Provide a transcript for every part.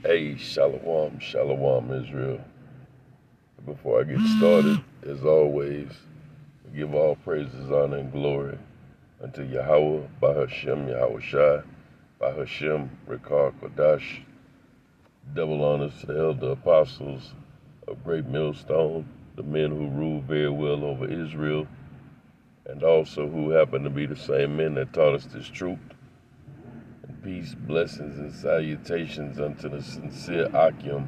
Hey, shalom, shalom, Israel. Before I get started, as always, I give all praises, honor, and glory unto Yahweh, Bahashem, Yahweh Shai, Bahashem, Rekar, Kodash. Double honors to the elder apostles of Great Millstone, the men who rule very well over Israel, and also who happen to be the same men that taught us this truth. And peace, blessings, and salutations unto the sincere Akim,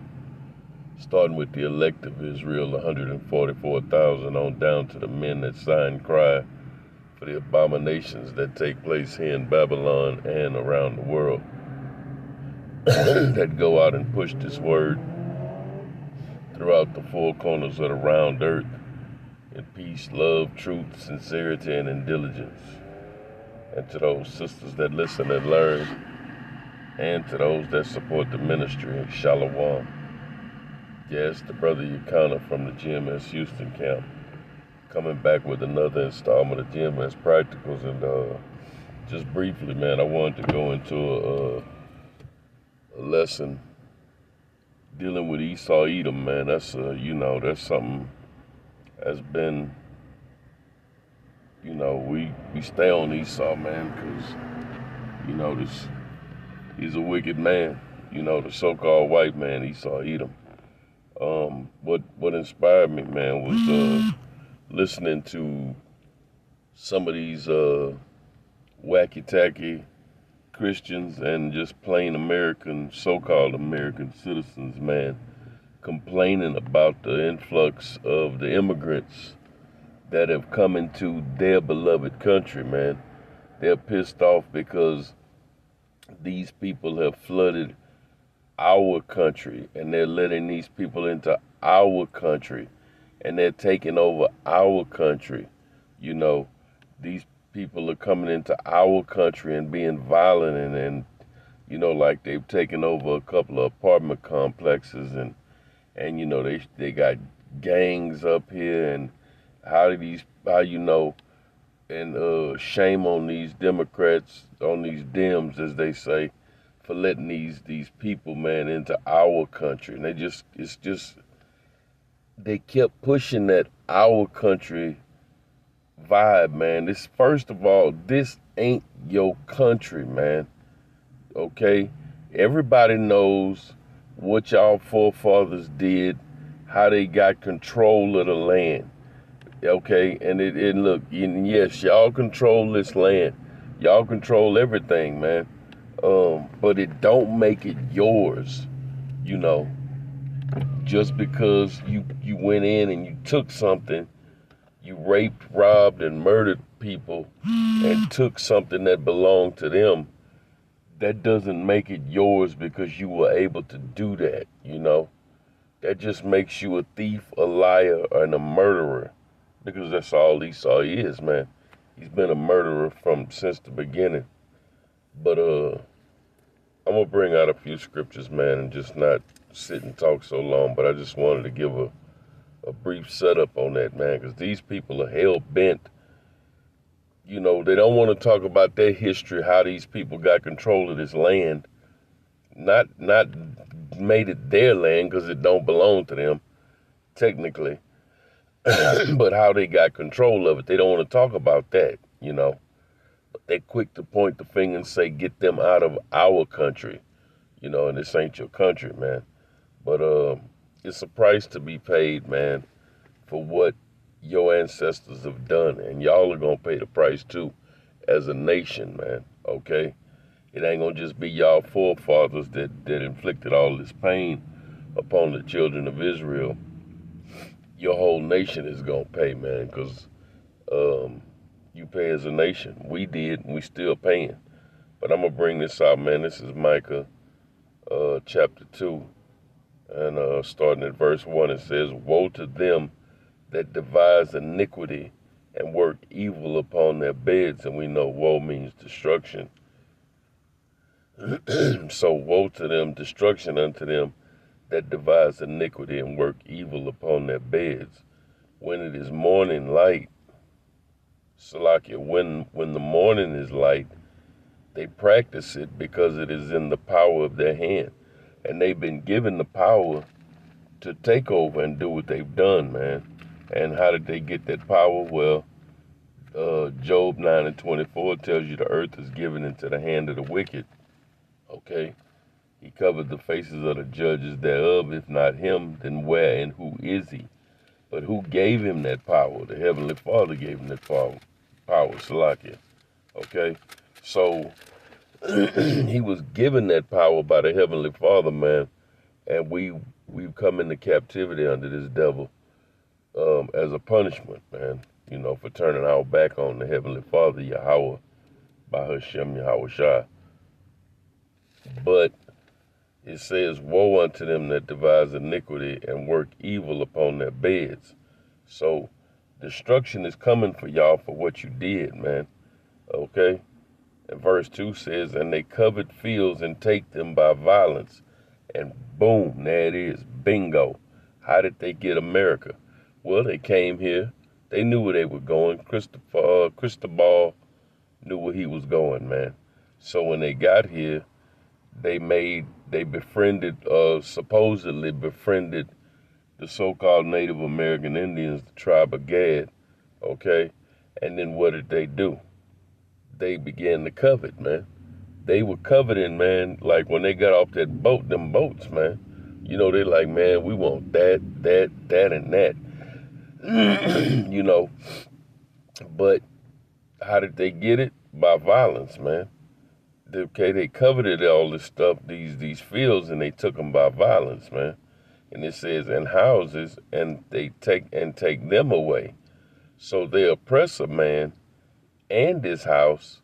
starting with the elect of Israel, 144,000, on down to the men that sigh and cry for the abominations that take place here in Babylon and around the world, that go out and push this word throughout the four corners of the round earth in peace, love, truth, sincerity, and diligence. And to those sisters that listen and learn, and to those that support the ministry, shalom. Yes, the brother Yakana from the GMS Houston camp, coming back with another installment of GMS Practicals. And just briefly, man, I wanted to go into a lesson dealing with Esau Edom, man. That's that's something that's been, we stay on Esau, man, because he's a wicked man. The so-called white man, Esau Edom. What inspired me, man, was listening to some of these wacky-tacky Christians and just plain American, so-called American citizens, man, complaining about the influx of the immigrants that have come into their beloved country, man. They're pissed off because these people have flooded our country, and they're letting these people into our country, and they're taking over our country. These people are coming into our country and being violent, and like they've taken over a couple of apartment complexes, and they got gangs up here, and and shame on these Democrats, on these Dems, as they say, for letting these people, man, into our country. And they kept pushing that our country vibe, man. First of all, this ain't your country, man. Okay? Everybody knows what y'all forefathers did, how they got control of the land. Okay? And look, yes, y'all control this land. Y'all control everything, man. But it don't make it yours, just because you went in and you took something, you raped, robbed, and murdered people and took something that belonged to them. That doesn't make it yours because you were able to do that, That just makes you a thief, a liar, and a murderer, because that's all Esau is, man. He's been a murderer since the beginning. But I'm going to bring out a few scriptures, man, and just not sit and talk so long, but I just wanted to give a brief setup on that, man, because these people are hell-bent. They don't want to talk about their history, how these people got control of this land, not made it their land because it don't belong to them, technically, but how they got control of it. They don't want to talk about that, But they're quick to point the finger and say, get them out of our country, and this ain't your country, man. But it's a price to be paid, man, for what your ancestors have done, and y'all are gonna pay the price too, as a nation, man. Okay, it ain't gonna just be y'all forefathers that inflicted all this pain upon the children of Israel. Your whole nation is gonna pay, man, because you pay as a nation. We did, and we still paying. But I'm gonna bring this out, man. This is Micah, chapter 2, and starting at verse 1, it says, "Woe to them that devise iniquity and work evil upon their beds." And we know woe means destruction. So woe to them, destruction unto them that devise iniquity and work evil upon their beds. When it is morning light, Salakia, when the morning is light, they practice it because it is in the power of their hand. And they've been given the power to take over and do what they've done, man. And how did they get that power? Well, Job 9:24 tells you the earth is given into the hand of the wicked. Okay? He covered the faces of the judges thereof. If not him, then where and who is he? But who gave him that power? The Heavenly Father gave him that power, Salakia. Okay? So, he was given that power by the Heavenly Father, man. And we've come into captivity under this devil as a punishment, man. You know, for turning our back on the Heavenly Father, Yahweh, by Hashem Yahweh Shai. But it says, woe unto them that devise iniquity and work evil upon their beds. So destruction is coming for y'all for what you did, man. Okay? And verse 2 says, and they covet fields and take them by violence. And boom, there it is. Bingo. How did they get America? Well, they came here. They knew where they were going. Cristobal knew where he was going, man. So when they got here, supposedly befriended the so-called Native American Indians, the tribe of Gad, okay? And then what did they do? They began to covet, man. They were coveting, man, like when they got off that boat, them boats, man. You know, they like, man, we want that, and that. You know, but how did they get it? By violence, man. Okay, they coveted all this stuff, these fields, and they took them by violence, man. And it says, and houses, and they take them away. So they oppress a man and his house,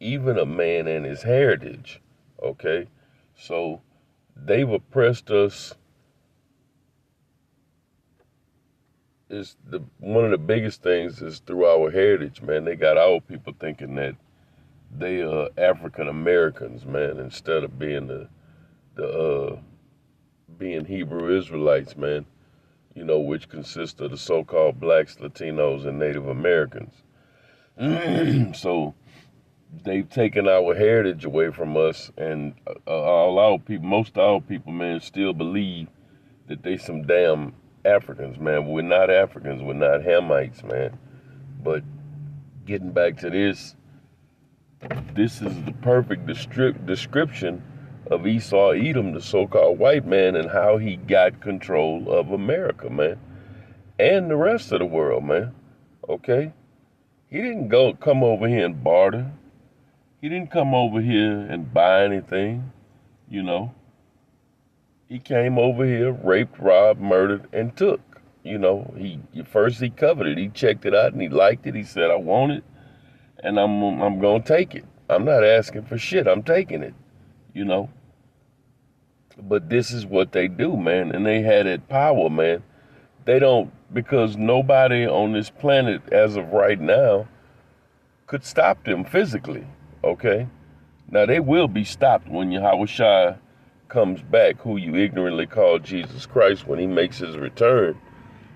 even a man and his heritage. Okay, so they've oppressed us. One of the biggest things is through our heritage, man. They got our people thinking that they are African Americans, man, instead of being being Hebrew Israelites, man. You know, which consists of the so-called blacks, Latinos, and Native Americans. So they've taken our heritage away from us, and all our people, most of our people, man, still believe that they some damn Africans, man. We're not Africans. We're not Hamites, man. But getting back to this is the perfect description of Esau Edom, the so-called white man, and how he got control of America, man, and the rest of the world, man. Okay? He didn't come over here and barter. He didn't come over here and buy anything, you know. He came over here, raped, robbed, murdered, and took. You know, he covered it. He checked it out and he liked it. He said, I want it, and I'm gonna take it. I'm not asking for shit. I'm taking it, you know. But this is what they do, man. And they had that power, man. They don't, because nobody on this planet as of right now could stop them physically, okay? Now, they will be stopped when Yahweh Shai comes back, who you ignorantly call Jesus Christ, when he makes his return.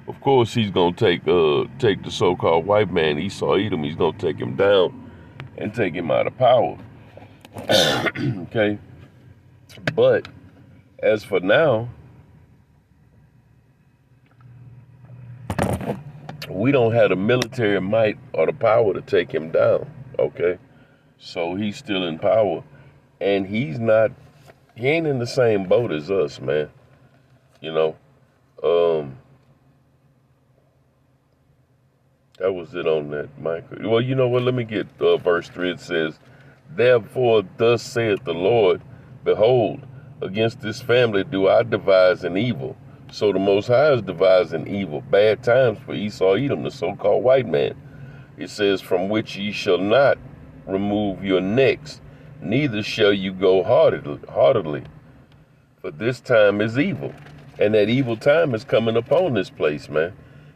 Of course, he's going to take the so-called white man, Esau Edom, he's going to take him down and take him out of power. Okay? But as for now, we don't have the military might or the power to take him down, okay? So he's still in power, and he ain't in the same boat as us, man. You know, that was it on that, Michael. Well, you know what? Let me get verse 3. It says, therefore, thus saith the Lord, behold, against this family do I devise an evil. So the Most High is devising evil, bad times for Esau Edom, the so-called white man. It says, from which ye shall not remove your necks, neither shall you go heartedly. For this time is evil, and that evil time is coming upon this place, man.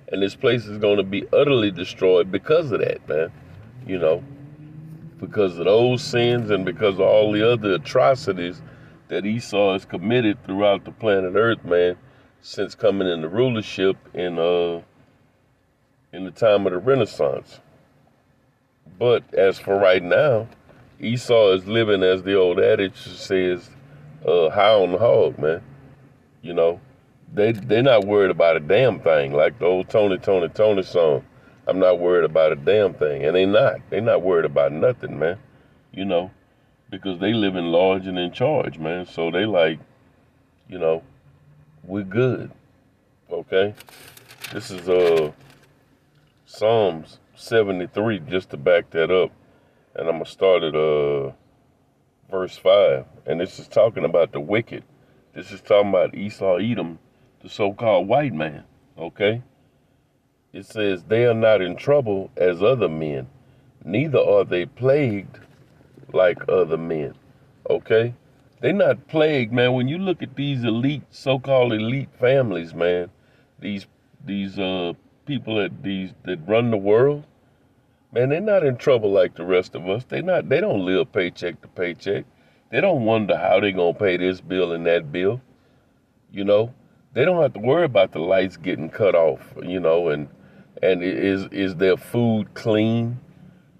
And this place is going to be utterly destroyed because of that, man. You know, because of those sins and because of all the other atrocities that Esau has committed throughout the planet Earth, man, since coming into rulership in the time of the Renaissance. But as for right now, Esau is living, as the old adage says, high on the hog, man. You know, they're not worried about a damn thing. Like the old Tony song. I'm not worried about a damn thing, and they not. They not worried about nothing, man. You know, because they live in large and in charge, man. So they like, you know, we're good. Okay, this is Psalms 73, just to back that up, and I'm gonna start at verse 5, and this is talking about the wicked. This is talking about Esau, Edom, the so-called white man. Okay, it says they are not in trouble as other men, neither are they plagued like other men. Okay, they not plagued, man. When you look at these elite, so-called elite families, man, these people that run the world, man, they're not in trouble like the rest of us. They don't live paycheck to paycheck. They don't wonder how they gonna pay this bill and that bill. You know, they don't have to worry about the lights getting cut off. You know, and is their food clean?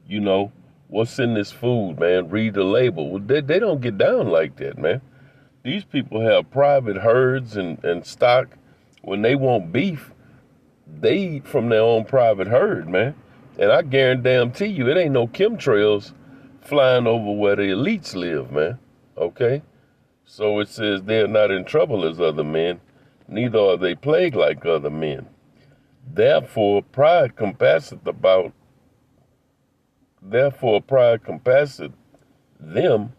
You know, what's in this food, man? Read the label. Well, they don't get down like that, man. These people have private herds and stock. When they want beef, they eat from their own private herd, man. And I guarantee you, it ain't no chemtrails flying over where the elites live, man. Okay? So it says they're not in trouble as other men, neither are they plagued like other men. Therefore, pride compasseth them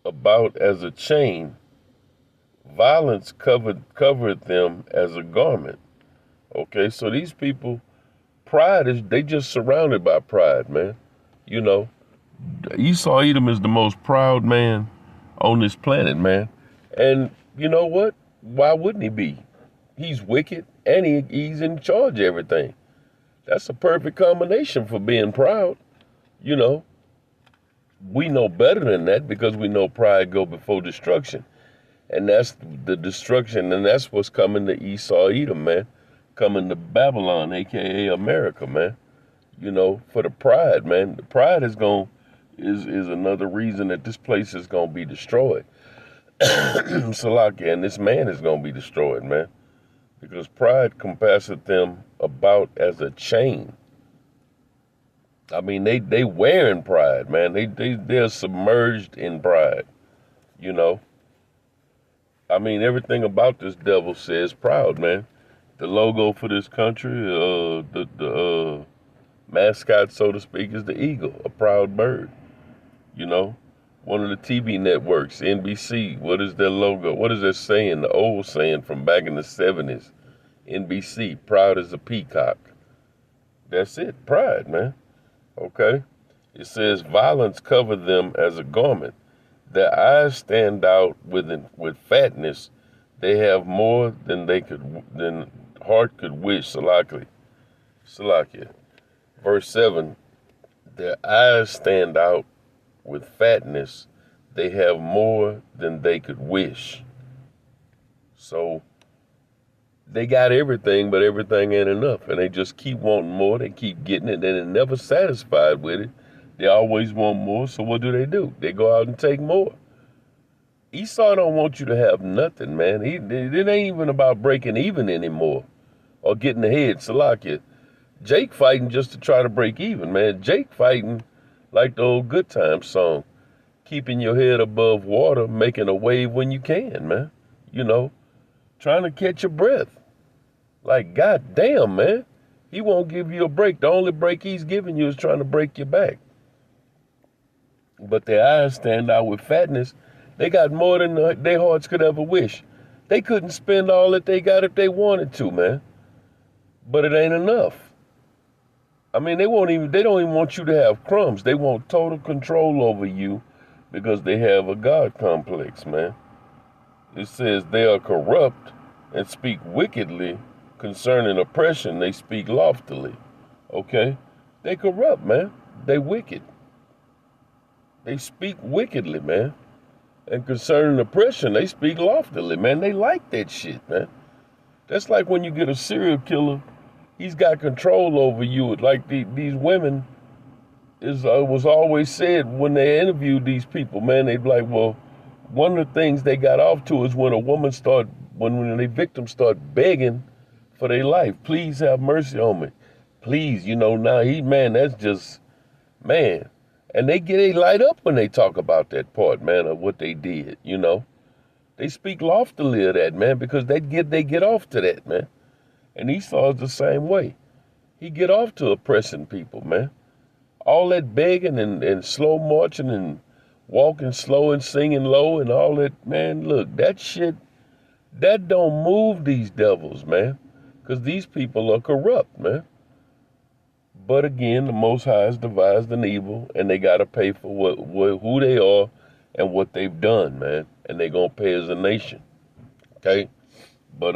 about as a chain. Violence covered them as a garment. Okay, so these people, they just surrounded by pride, man. You know, Esau Edom is the most proud man on this planet, man. And you know what? Why wouldn't he be? He's wicked and he's in charge of everything. That's a perfect combination for being proud. You know, we know better than that because we know pride go before destruction. And that's the destruction, and that's what's coming to Esau Edom, man. Coming to Babylon, a.k.a. America, man. You know, for the pride, man. The pride is another reason that this place is going to be destroyed. Salakia, and this man is going to be destroyed, man. Because pride compasseth them about as a chain. I mean, they wearing pride, man. They're submerged in pride, you know. I mean, everything about this devil says proud, man. The logo for this country, the mascot, so to speak, is the eagle, a proud bird. You know, one of the TV networks, NBC, what is their logo? What is that saying? The old saying from back in the 70s. NBC, proud as a peacock. That's it, pride, man. Okay? It says violence covered them as a garment. Their eyes stand out with fatness. They have more than heart could wish. Salakia. Verse 7. Their eyes stand out with fatness. They have more than they could wish. So they got everything, but everything ain't enough. And they just keep wanting more. They keep getting it, and they're never satisfied with it. They always want more, so what do? They go out and take more. Esau don't want you to have nothing, man. It ain't even about breaking even anymore or getting ahead. Salakia. Jake fighting just to try to break even, man. Jake fighting like the old Good Times song. Keeping your head above water, making a wave when you can, man. You know, trying to catch your breath. Like, goddamn, man. He won't give you a break. The only break he's giving you is trying to break your back. But their eyes stand out with fatness. They got more than their hearts could ever wish. They couldn't spend all that they got if they wanted to, man. But it ain't enough. I mean, they don't even want you to have crumbs. They want total control over you because they have a God complex, man. It says they are corrupt and speak wickedly concerning oppression. They speak loftily. Okay? They corrupt, man. They wicked. They speak wickedly, man. And concerning oppression, they speak loftily, man. They like that shit, man. That's like when you get a serial killer, he's got control over you. Like these women, was always said when they interviewed these people, man, they'd be like, well, one of the things they got off to is when when the victims start begging for their life. Please have mercy on me. Please, now that's just, man. And they light up when they talk about that part, man, of what they did, They speak loftily of that, man, because they get off to that, man. And Esau's the same way. He get off to oppressing people, man. All that begging and slow marching and walking slow and singing low and all that, man, look, that shit, that don't move these devils, man, because these people are corrupt, man. But again, the Most High has devised an evil, and they got to pay for who they are and what they've done, man, and they going to pay as a nation, okay? But,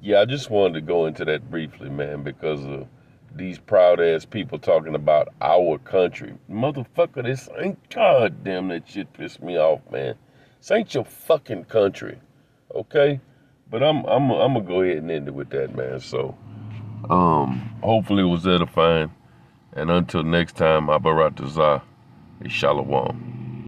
yeah, I just wanted to go into that briefly, man, because of these proud-ass people talking about our country. Motherfucker, this ain't, goddamn, that shit pissed me off, man. This ain't your fucking country, okay? But I'm gonna go ahead and end it with that, man. So, hopefully it was edifying. And until next time, Abaratazah, Shalom.